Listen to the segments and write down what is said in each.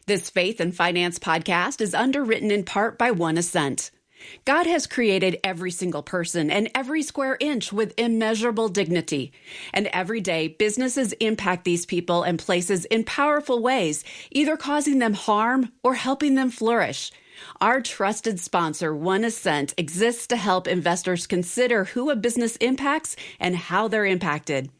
This Faith and Finance podcast is underwritten in part by One Ascent. God has created every single person and every square inch with immeasurable dignity. And every day, businesses impact these people and places in powerful ways, either causing them harm or helping them flourish. Our trusted sponsor, One Ascent, exists to help investors consider who a business impacts and how they're impacted.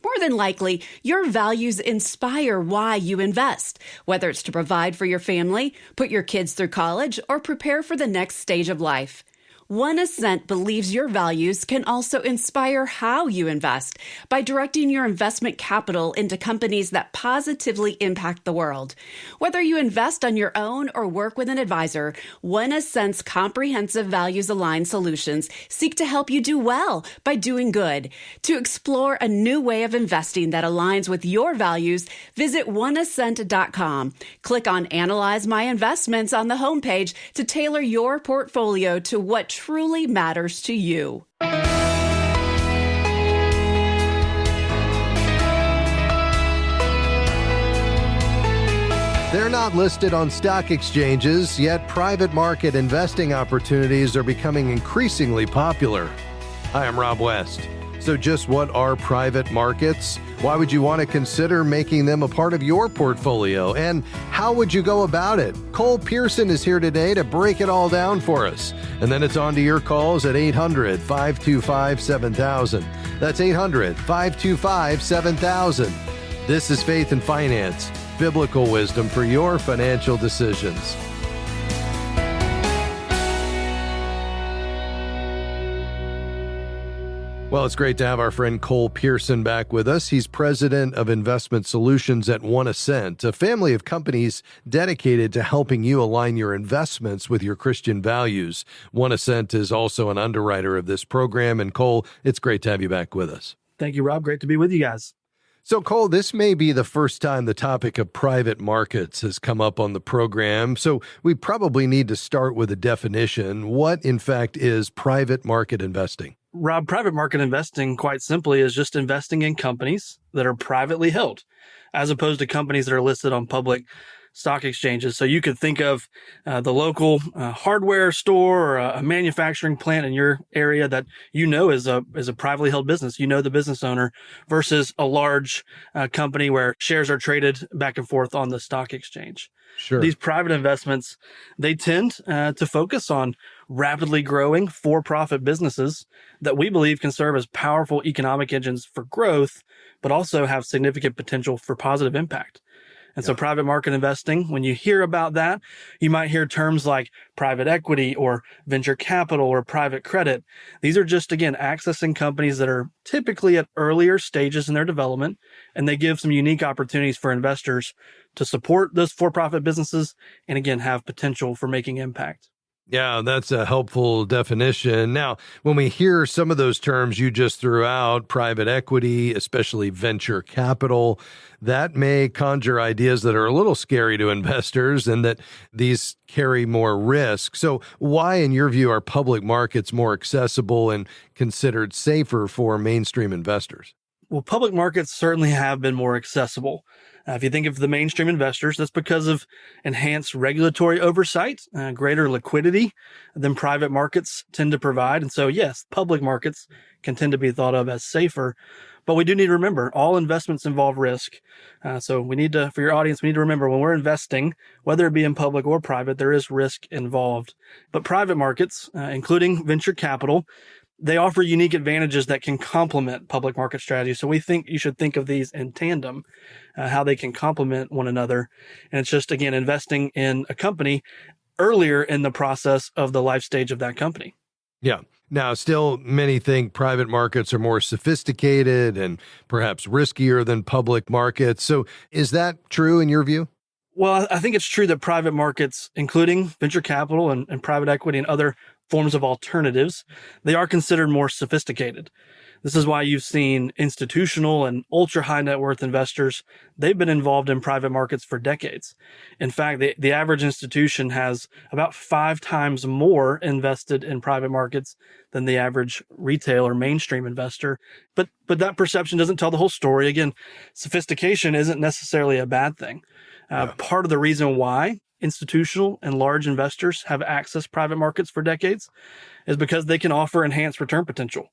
More than likely, your values inspire why you invest, whether it's to provide for your family, put your kids through college, or prepare for the next stage of life. One Ascent believes your values can also inspire how you invest by directing your investment capital into companies that positively impact the world. Whether you invest on your own or work with an advisor, One Ascent's comprehensive values-aligned solutions seek to help you do well by doing good. To explore a new way of investing that aligns with your values, visit oneascent.com. Click on Analyze My Investments on the homepage to tailor your portfolio to what truly matters to you. They're not listed on stock exchanges, yet private market investing opportunities are becoming increasingly popular. Hi, I'm Rob West. So just what are private markets? Why would you want to consider making them a part of your portfolio? And how would you go about it? Cole Pearson is here today to break it all down for us. And then it's on to your calls at 800-525-7000. That's 800-525-7000. This is Faith and Finance, biblical wisdom for your financial decisions. Well, it's great to have our friend Cole Pearson back with us. He's president of investment solutions at One Ascent, a family of companies dedicated to helping you align your investments with your Christian values. One Ascent is also an underwriter of this program. And Cole, it's great to have you back with us. Thank you, Rob. Great to be with you guys. So, Cole, this may be the first time the topic of private markets has come up on the program, so we probably need to start with a definition. What, in fact, is private market investing? Rob, private market investing, quite simply, is just investing in companies that are privately held, as opposed to companies that are listed on public stock exchanges. So you could think of the local hardware store or a manufacturing plant in your area that you know is a privately held business. You know the business owner, versus a large company where shares are traded back and forth on the stock exchange. Sure. These private investments, they tend to focus on rapidly growing for-profit businesses that we believe can serve as powerful economic engines for growth, but also have significant potential for positive impact. And so private market investing, when you hear about that, you might hear terms like private equity or venture capital or private credit. These are just, again, accessing companies that are typically at earlier stages in their development, and they give some unique opportunities for investors to support those for-profit businesses and, again, have potential for making impact. Yeah, that's a helpful definition. Now, when we hear some of those terms you just threw out, private equity, especially venture capital, that may conjure ideas that are a little scary to investors and that these carry more risk. So why, in your view, are public markets more accessible and considered safer for mainstream investors? Well, public markets certainly have been more accessible. If you think of the mainstream investors, that's because of enhanced regulatory oversight, greater liquidity than private markets tend to provide. And so, yes, public markets can tend to be thought of as safer. But we do need to remember all investments involve risk. So we need to, for your audience, we need to remember when we're investing, whether it be in public or private, there is risk involved. But private markets, including venture capital, they offer unique advantages that can complement public market strategies. So we think you should think of these in tandem, how they can complement one another. And it's just, again, investing in a company earlier in the process of the life stage of that company. Yeah. Now, still, many think private markets are more sophisticated and perhaps riskier than public markets. So is that true in your view? Well, I think it's true that private markets, including venture capital and private equity and other forms of alternatives, they are considered more sophisticated. This is why you've seen institutional and ultra high net worth investors. They've been involved in private markets for decades. In fact, the average institution has about 5 times more invested in private markets than the average retail or mainstream investor. But that perception doesn't tell the whole story. Again, sophistication isn't necessarily a bad thing. Part of the reason why institutional and large investors have accessed private markets for decades is because they can offer enhanced return potential.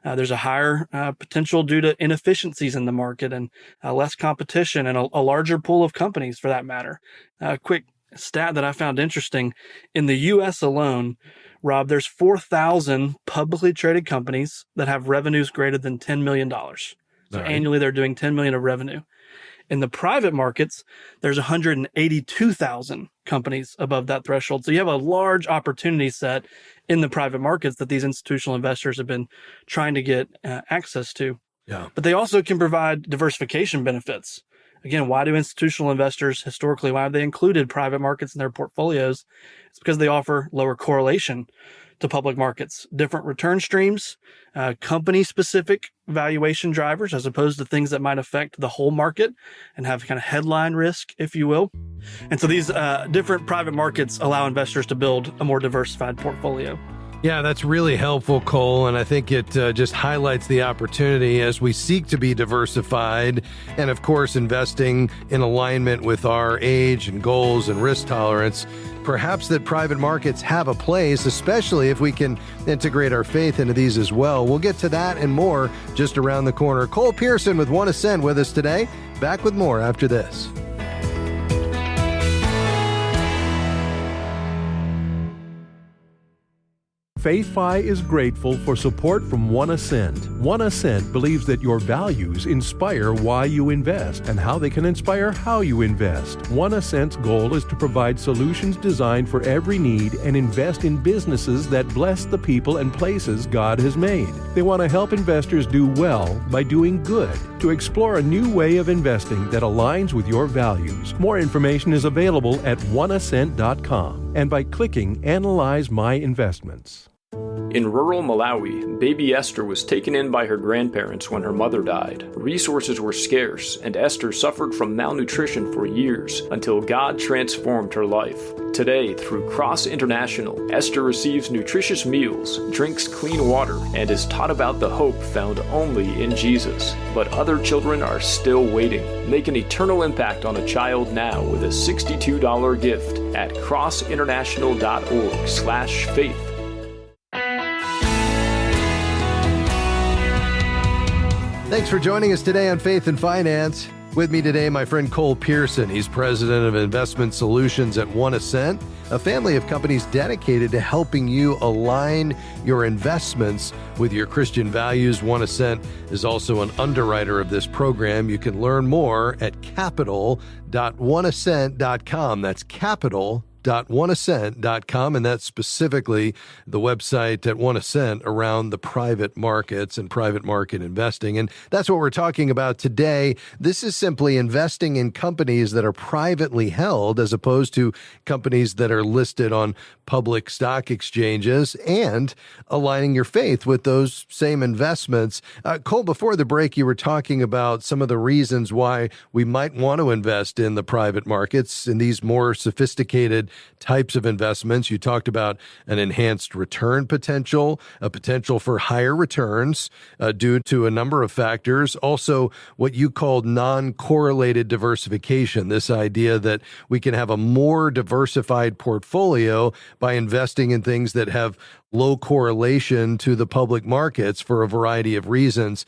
There's a higher potential due to inefficiencies in the market and less competition and a larger pool of companies for that matter. A quick stat that I found interesting, in the U.S. alone, Rob, there's 4,000 publicly traded companies that have revenues greater than $10 million. So annually they're doing $10 million of revenue. In the private markets, there's 182,000 companies above that threshold. So you have a large opportunity set in the private markets that these institutional investors have been trying to get access to. Yeah. But they also can provide diversification benefits. Again, why do institutional investors historically, why have they included private markets in their portfolios? It's because they offer lower correlation to public markets, different return streams, company-specific valuation drivers, as opposed to things that might affect the whole market and have kind of headline risk, if you will. And so these different private markets allow investors to build a more diversified portfolio. Yeah, that's really helpful, Cole, and I think it just highlights the opportunity as we seek to be diversified and, of course, investing in alignment with our age and goals and risk tolerance. Perhaps that private markets have a place, especially if we can integrate our faith into these as well. We'll get to that and more just around the corner. Cole Pearson with One Ascent with us today. Back with more after this. FaithFi is grateful for support from One Ascent. One Ascent believes that your values inspire why you invest and how they can inspire how you invest. One Ascent's goal is to provide solutions designed for every need and invest in businesses that bless the people and places God has made. They want to help investors do well by doing good, to explore a new way of investing that aligns with your values. More information is available at oneascent.com and by clicking Analyze My Investments. In rural Malawi, baby Esther was taken in by her grandparents when her mother died. Resources were scarce, and Esther suffered from malnutrition for years until God transformed her life. Today, through Cross International, Esther receives nutritious meals, drinks clean water, and is taught about the hope found only in Jesus. But other children are still waiting. Make an eternal impact on a child now with a $62 gift at crossinternational.org/faith. Thanks for joining us today on Faith and Finance. With me today, my friend Cole Pearson. He's president of investment solutions at One Ascent, a family of companies dedicated to helping you align your investments with your Christian values. One Ascent is also an underwriter of this program. You can learn more at capital.oneascent.com. That's capital.oneascent.com, and that's specifically the website at One Ascent around the private markets and private market investing. And that's what we're talking about today. This is simply investing in companies that are privately held as opposed to companies that are listed on public stock exchanges and aligning your faith with those same investments. Cole, before the break, you were talking about some of the reasons why we might want to invest in the private markets in these more sophisticated types of investments. You talked about an enhanced return potential, a potential for higher returns due to a number of factors. Also, what you called non-correlated diversification, this idea that we can have a more diversified portfolio by investing in things that have low correlation to the public markets for a variety of reasons.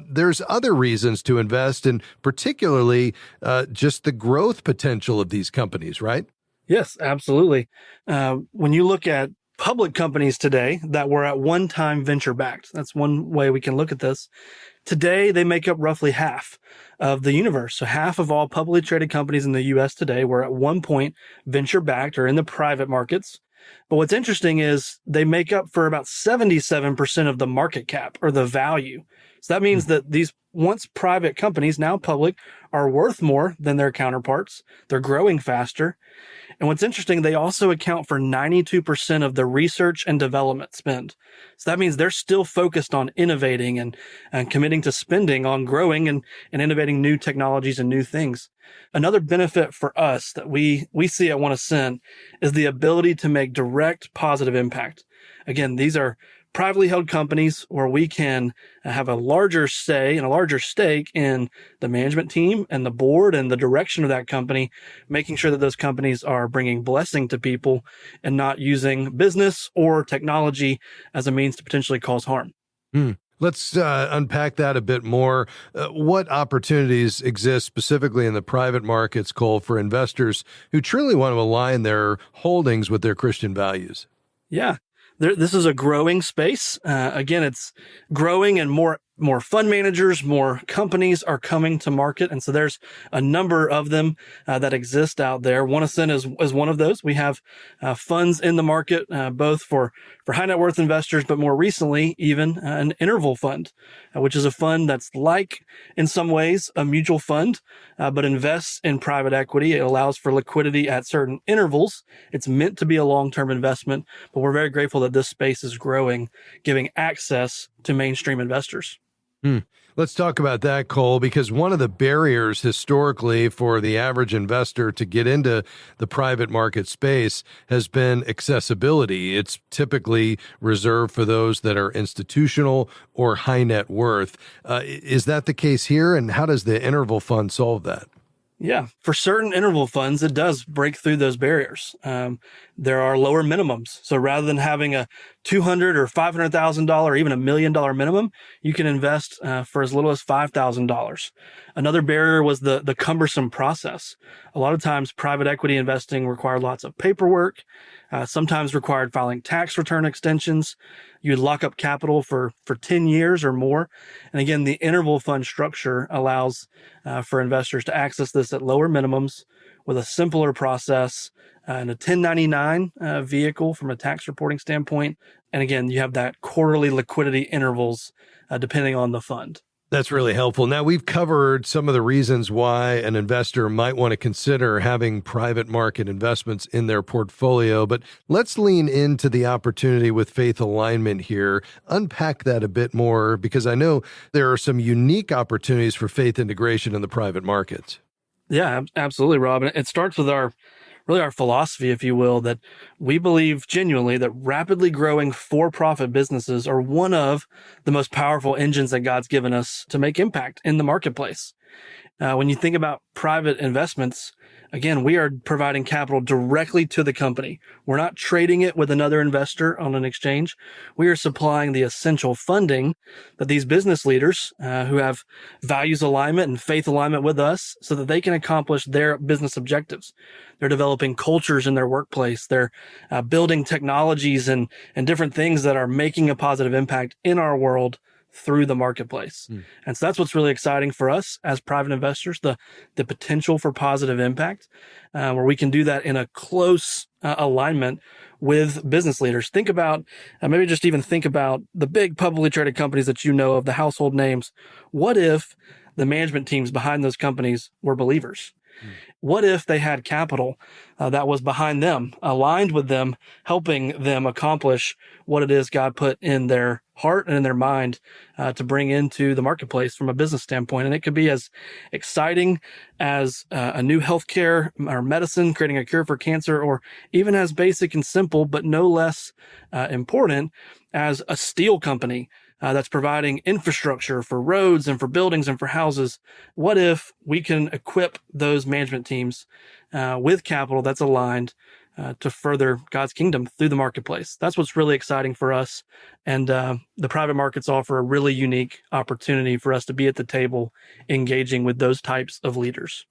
There's other reasons to invest, and particularly just the growth potential of these companies, right? Yes, absolutely. When you look at public companies today that were at one time venture-backed, that's one way we can look at this. Today, they make up roughly half of the universe. So half of all publicly traded companies in the U.S. today were at one point venture-backed or in the private markets. But what's interesting is they make up for about 77% of the market cap or the value. So that means that these once private companies, now public, are worth more than their counterparts. They're growing faster. And what's interesting, they also account for 92% of the research and development spend. So that means they're still focused on innovating and committing to spending on growing and innovating new technologies and new things. Another benefit for us that we see at One Ascent is the ability to make direct positive impact. Again, these are privately held companies where we can have a larger say and a larger stake in the management team and the board and the direction of that company, making sure that those companies are bringing blessing to people and not using business or technology as a means to potentially cause harm. Let's unpack that a bit more. What opportunities exist specifically in the private markets, Cole, for investors who truly want to align their holdings with their Christian values? Yeah, this is a growing space. Again, it's growing, and more fund managers, more companies are coming to market. And so there's a number of them that exist out there. One Ascent is one of those. We have funds in the market, both for high net worth investors, but more recently, even an interval fund, which is a fund that's like, in some ways, a mutual fund, but invests in private equity. It allows for liquidity at certain intervals. It's meant to be a long-term investment, but we're very grateful that this space is growing, giving access to mainstream investors. Let's talk about that, Cole, because one of the barriers historically for the average investor to get into the private market space has been accessibility. It's typically reserved for those that are institutional or high net worth. Is that the case here? And how does the interval fund solve that? Yeah, for certain interval funds, it does break through those barriers. There are lower minimums. So rather than having a $200,000 or $500,000 or even $1 million minimum, you can invest for as little as $5,000. Another barrier was the cumbersome process. A lot of times, private equity investing required lots of paperwork, sometimes required filing tax return extensions. You'd lock up capital for 10 years or more. And again, the interval fund structure allows for investors to access this at lower minimums with a simpler process and a 1099 vehicle from a tax reporting standpoint. And again, you have that quarterly liquidity intervals depending on the fund. That's really helpful. Now, we've covered some of the reasons why an investor might want to consider having private market investments in their portfolio, but let's lean into the opportunity with faith alignment here. Unpack that a bit more, because I know there are some unique opportunities for faith integration in the private markets. Yeah, absolutely, Rob. And it starts with our philosophy, if you will, that we believe genuinely that rapidly growing for-profit businesses are one of the most powerful engines that God's given us to make impact in the marketplace. When you think about private investments, again, we are providing capital directly to the company. We're not trading it with another investor on an exchange. We are supplying the essential funding that these business leaders who have values alignment and faith alignment with us so that they can accomplish their business objectives. They're developing cultures in their workplace. They're building technologies and different things that are making a positive impact in our world through the marketplace. And so that's what's really exciting for us as private investors, the potential for positive impact, where we can do that in a close alignment with business leaders. Think about, maybe just even think about the big publicly traded companies that you know of, the household names. What if the management teams behind those companies were believers? What if they had capital that was behind them, aligned with them, helping them accomplish what it is God put in their heart and in their mind to bring into the marketplace from a business standpoint? And it could be as exciting as a new healthcare or medicine, creating a cure for cancer, or even as basic and simple, but no less important as a steel company that's providing infrastructure for roads and for buildings and for houses. What if we can equip those management teams with capital that's aligned to further God's kingdom through the marketplace? That's what's really exciting for us. And the private markets offer a really unique opportunity for us to be at the table engaging with those types of leaders.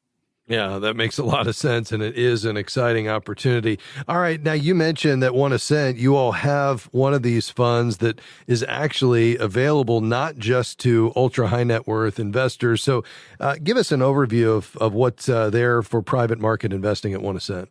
Yeah, that makes a lot of sense, and it is an exciting opportunity. All right, now you mentioned that One Ascent, you all have one of these funds that is actually available not just to ultra high net worth investors. So give us an overview of what's there for private market investing at One Ascent.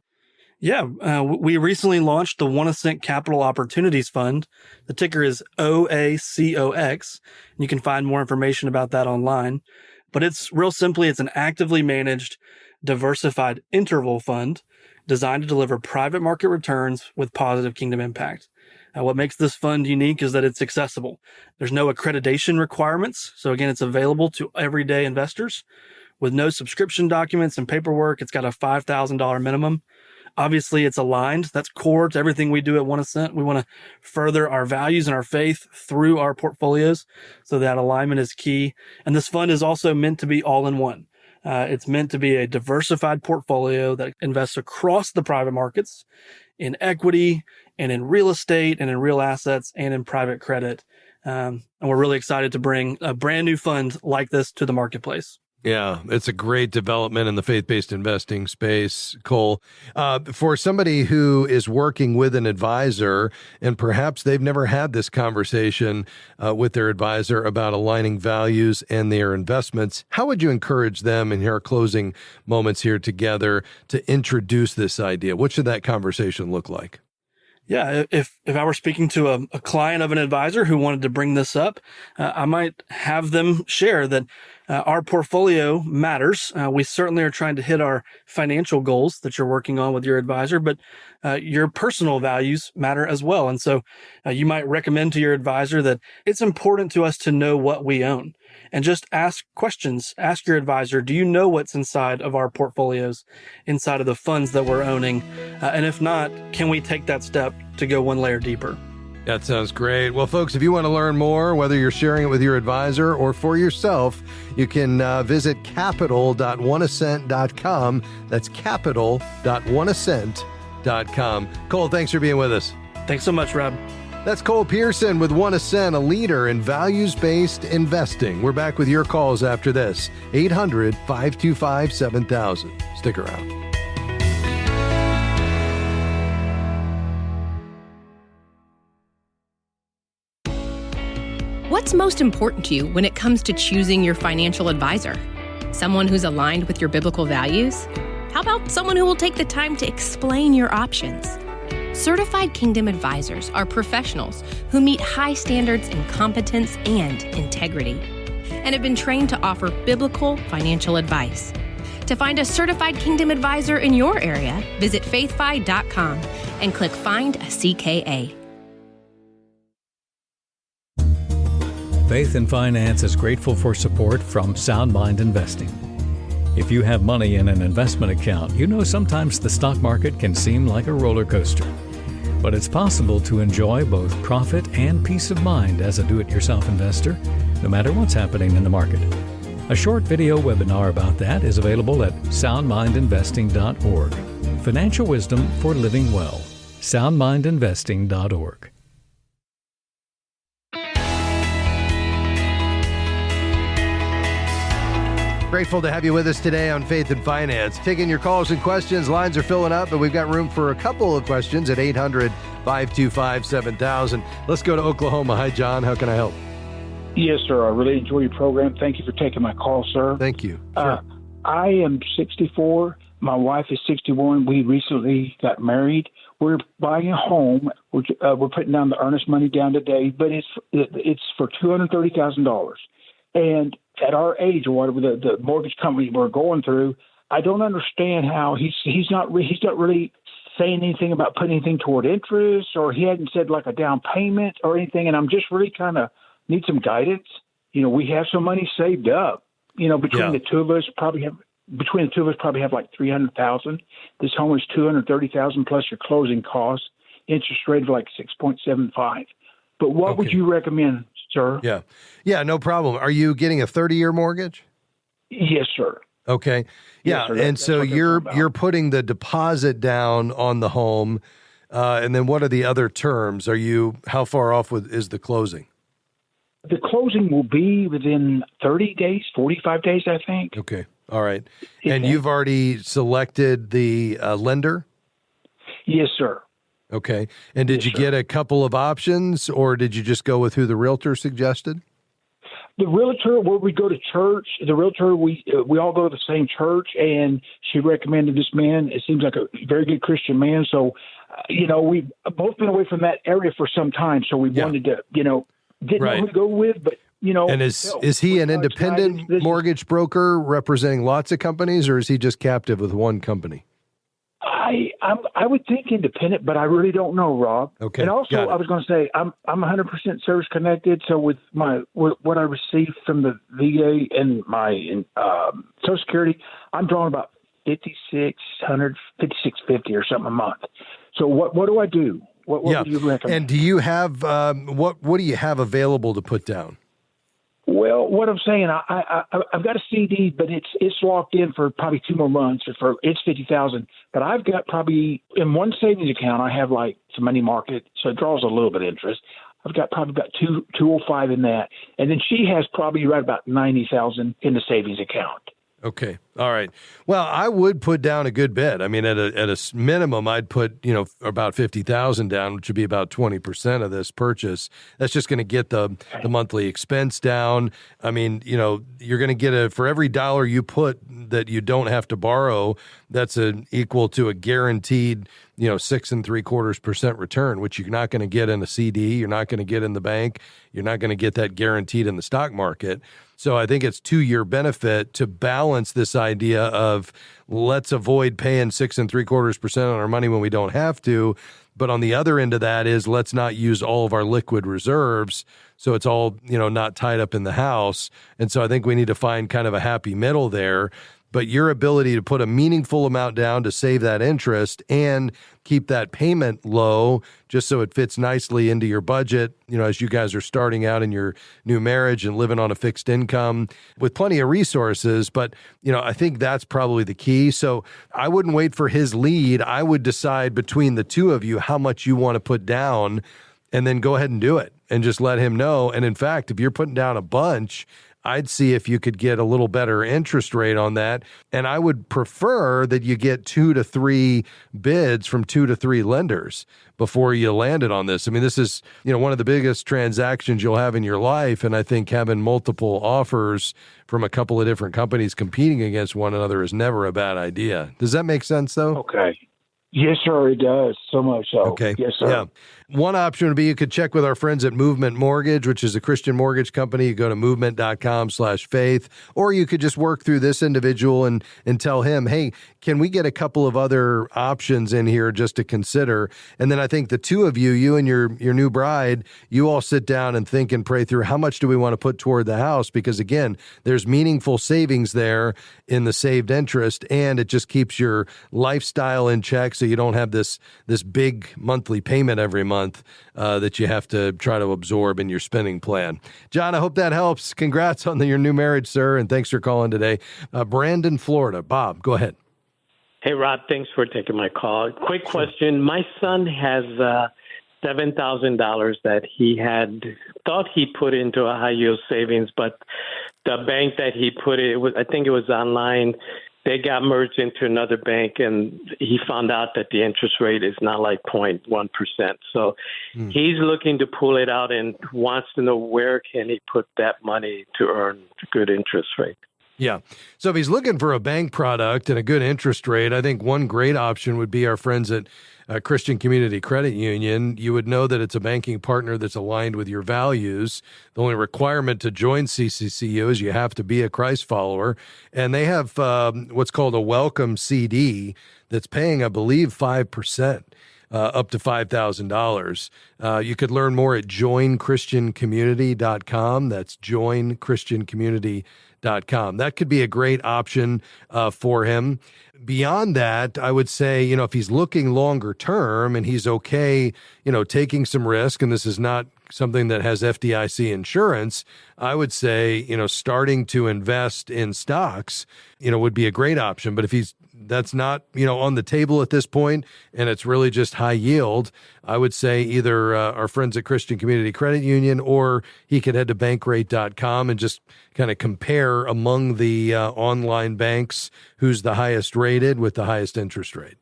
Yeah, we recently launched the One Ascent Capital Opportunities Fund. The ticker is OACOX. You can find more information about that online. But it's real simply, it's an actively managed, diversified interval fund designed to deliver private market returns with positive kingdom impact. What makes this fund unique is that it's accessible. There's no accreditation requirements. So again, it's available to everyday investors with no subscription documents and paperwork. It's got a $5,000 minimum. Obviously, it's aligned. That's core to everything we do at 1%. We want to further our values and our faith through our portfolios. So that alignment is key. And this fund is also meant to be all in one. It's meant to be a diversified portfolio that invests across the private markets in equity and in real estate and in real assets and in private credit. And we're really excited to bring a brand new fund like this to the marketplace. Yeah, it's a great development in the faith-based investing space, Cole. For somebody who is working with an advisor and perhaps they've never had this conversation with their advisor about aligning values and their investments, how would you encourage them in our closing moments here together to introduce this idea? What should that conversation look like? Yeah, if I were speaking to a client of an advisor who wanted to bring this up, I might have them share that our portfolio matters. We certainly are trying to hit our financial goals that you're working on with your advisor, but your personal values matter as well. And so you might recommend to your advisor that it's important to us to know what we own. And just ask questions. Ask your advisor, do you know what's inside of our portfolios, inside of the funds that we're owning? And if not, can we take that step to go one layer deeper? That sounds great. Well, folks, if you want to learn more, whether you're sharing it with your advisor or for yourself, you can visit capital.oneascent.com. That's capital.oneascent.com. Cole, thanks for being with us. Thanks so much, Rob. That's Cole Pearson with 1%, a leader in values-based investing. We're back with your calls after this. 800-525-7000. Stick around. What's most important to you when it comes to choosing your financial advisor? Someone who's aligned with your biblical values? How about someone who will take the time to explain your options? Certified Kingdom Advisors are professionals who meet high standards in competence and integrity and have been trained to offer biblical financial advice. To find a Certified Kingdom Advisor in your area, visit faithfi.com and click Find a CKA. Faith and Finance is grateful for support from Sound Mind Investing. If you have money in an investment account, you know sometimes the stock market can seem like a roller coaster. But it's possible to enjoy both profit and peace of mind as a do-it-yourself investor, no matter what's happening in the market. A short video webinar about that is available at soundmindinvesting.org. Financial wisdom for living well. soundmindinvesting.org. Grateful to have you with us today on Faith and Finance. Taking your calls and questions. Lines are filling up, but we've got room for a couple of questions at 800-525-7000. Let's go to Oklahoma. Hi, John. How can I help? Yes, sir. I really enjoy your program. Thank you for taking my call, sir. Thank you. Sure. I am 64. My wife is 61. We recently got married. We're buying a home. We're putting down the earnest money down today, but it's for $230,000. And at our age, or whatever the mortgage company we're going through, I don't understand how he's not really saying anything about putting anything toward interest, or he hadn't said like a down payment or anything. And I'm just really kind of need some guidance. We have some money saved up. Between the two of us, probably have like $300,000. This home is $230,000 plus your closing costs. Interest rate of like 6.75. But what would you recommend, sir? Yeah, no problem. Are you getting a 30-year mortgage? Yes, sir. Okay. Yeah, yes, sir. And so you're putting the deposit down on the home, and then what are the other terms? How far off is the closing? The closing will be within 30 days, 45 days, I think. Okay. All right. And you've already selected the lender? Yes, sir. Okay. And did you get a couple of options, or did you just go with who the realtor suggested? The realtor, where we go to church, the realtor, we all go to the same church, and she recommended this man. It seems like a very good Christian man. So, we've both been away from that area for some time. So we wanted to, didn't know who to go with, but, And is he an independent mortgage broker representing lots of companies, or is he just captive with one company? I would think independent, but I really don't know, Rob. Okay. And also, I was going to say I'm 100% service connected. So with what I received from the VA and my Social Security, I'm drawing about $5,650 or something a month. So what do I do? What would you recommend? And do you have what do you have available to put down? Well, what I'm saying, I've got a CD, but it's locked in for probably 2 more months. It's $50,000, but I've got probably in one savings account I have like some money market, so it draws a little bit of interest. I've got probably about 205 in that, and then she has probably right about 90,000 in the savings account. Okay. All right. Well, I would put down a good bit. I mean, at a minimum, I'd put, about 50,000 down, which would be about 20% of this purchase. That's just going to get the monthly expense down. I mean, you're going to get for every dollar you put that you don't have to borrow, that's equal to a guaranteed, 6.75% return, which you're not going to get in a CD. You're not going to get in the bank. You're not going to get that guaranteed in the stock market. So I think it's to your benefit to balance this idea of let's avoid paying 6.75% on our money when we don't have to. But on the other end of that is let's not use all of our liquid reserves. So it's all, not tied up in the house. And so I think we need to find kind of a happy middle there. But your ability to put a meaningful amount down to save that interest and keep that payment low just so it fits nicely into your budget, as you guys are starting out in your new marriage and living on a fixed income with plenty of resources. But, I think that's probably the key. So I wouldn't wait for his lead. I would decide between the two of you how much you want to put down and then go ahead and do it and just let him know. And in fact, if you're putting down a bunch, I'd see if you could get a little better interest rate on that. And I would prefer that you get 2 to 3 bids from 2 to 3 lenders before you landed on this. I mean, this is, one of the biggest transactions you'll have in your life. And I think having multiple offers from a couple of different companies competing against one another is never a bad idea. Does that make sense, though? Okay. Yes, sir, it does. So much so. Okay. Yes, sir. Yeah. One option would be you could check with our friends at Movement Mortgage, which is a Christian mortgage company. You go to movement.com/faith, or you could just work through this individual and tell him, hey, can we get a couple of other options in here just to consider? And then I think the two of you and your new bride, you all sit down and think and pray through how much do we want to put toward the house? Because again, there's meaningful savings there in the saved interest, and it just keeps your lifestyle in check so you don't have this big monthly payment every month that you have to try to absorb in your spending plan. John, I hope that helps. Congrats on your new marriage, sir, and thanks for calling today. Brandon, Florida. Bob, go ahead. Hey, Rod, thanks for taking my call. Quick question. My son has $7,000 that he had thought he put into a high-yield savings, but the bank that he put it, I think it was online, they got merged into another bank, and he found out that the interest rate is not like 0.1%. So he's looking to pull it out and wants to know where can he put that money to earn a good interest rate. Yeah. So if he's looking for a bank product and a good interest rate, I think one great option would be our friends at Christian Community Credit Union. You would know that it's a banking partner that's aligned with your values. The only requirement to join CCCU is you have to be a Christ follower. And they have what's called a welcome CD that's paying, I believe, 5%. Up to $5,000. You could learn more at joinchristiancommunity.com. That's joinchristiancommunity.com. That could be a great option for him. Beyond that, I would say, if he's looking longer term and he's okay, taking some risk, and this is not something that has FDIC insurance, I would say, starting to invest in stocks, would be a great option. But if that's not, on the table at this point, and it's really just high yield, I would say either our friends at Christian Community Credit Union, or he could head to bankrate.com and just kind of compare among the online banks who's the highest rated with the highest interest rate.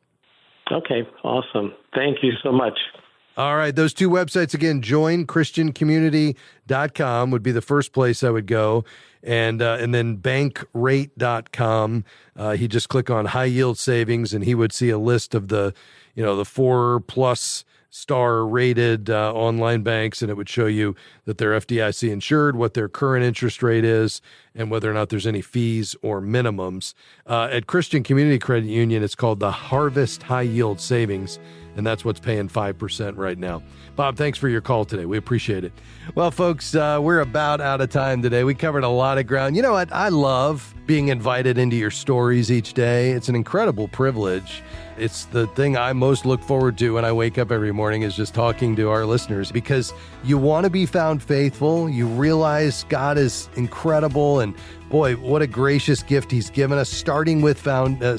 Okay, awesome. Thank you so much. All right, those two websites again, joinchristiancommunity.com would be the first place I would go, and then bankrate.com. He just click on high yield savings, and he would see a list of the 4+ star rated online banks, and it would show you that they're FDIC insured, what their current interest rate is, and whether or not there's any fees or minimums. At Christian Community Credit Union, it's called the Harvest High Yield Savings, and that's what's paying 5% right now. Bob, thanks for your call today. We appreciate it. Well, folks, we're about out of time today. We covered a lot of ground. You know what? I love being invited into your stories each day. It's an incredible privilege. It's the thing I most look forward to when I wake up every morning, is just talking to our listeners, because you want to be found faithful. You realize God is incredible, and boy, what a gracious gift he's given us, starting with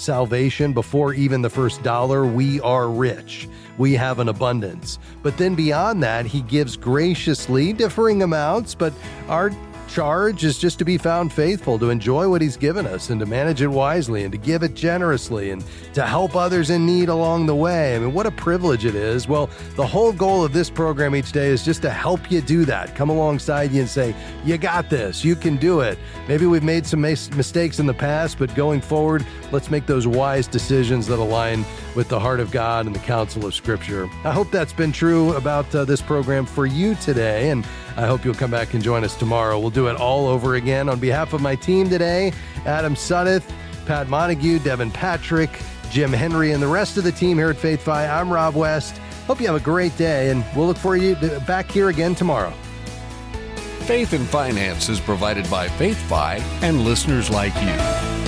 salvation. Before even the first dollar, we are rich. We have an abundance. But then beyond that, he gives graciously differing amounts, but our charge is just to be found faithful, to enjoy what he's given us and to manage it wisely and to give it generously and to help others in need along the way. I mean, what a privilege it is. Well, the whole goal of this program each day is just to help you do that. Come alongside you and say, you got this, you can do it. Maybe we've made some mistakes in the past, but going forward, let's make those wise decisions that align with the heart of God and the counsel of Scripture. I hope that's been true about this program for you today, and I hope you'll come back and join us tomorrow. We'll do it all over again. On behalf of my team today, Adam Suddeth, Pat Montague, Devin Patrick, Jim Henry, and the rest of the team here at FaithFi, I'm Rob West. Hope you have a great day, and we'll look for you back here again tomorrow. Faith and Finance is provided by FaithFi and listeners like you.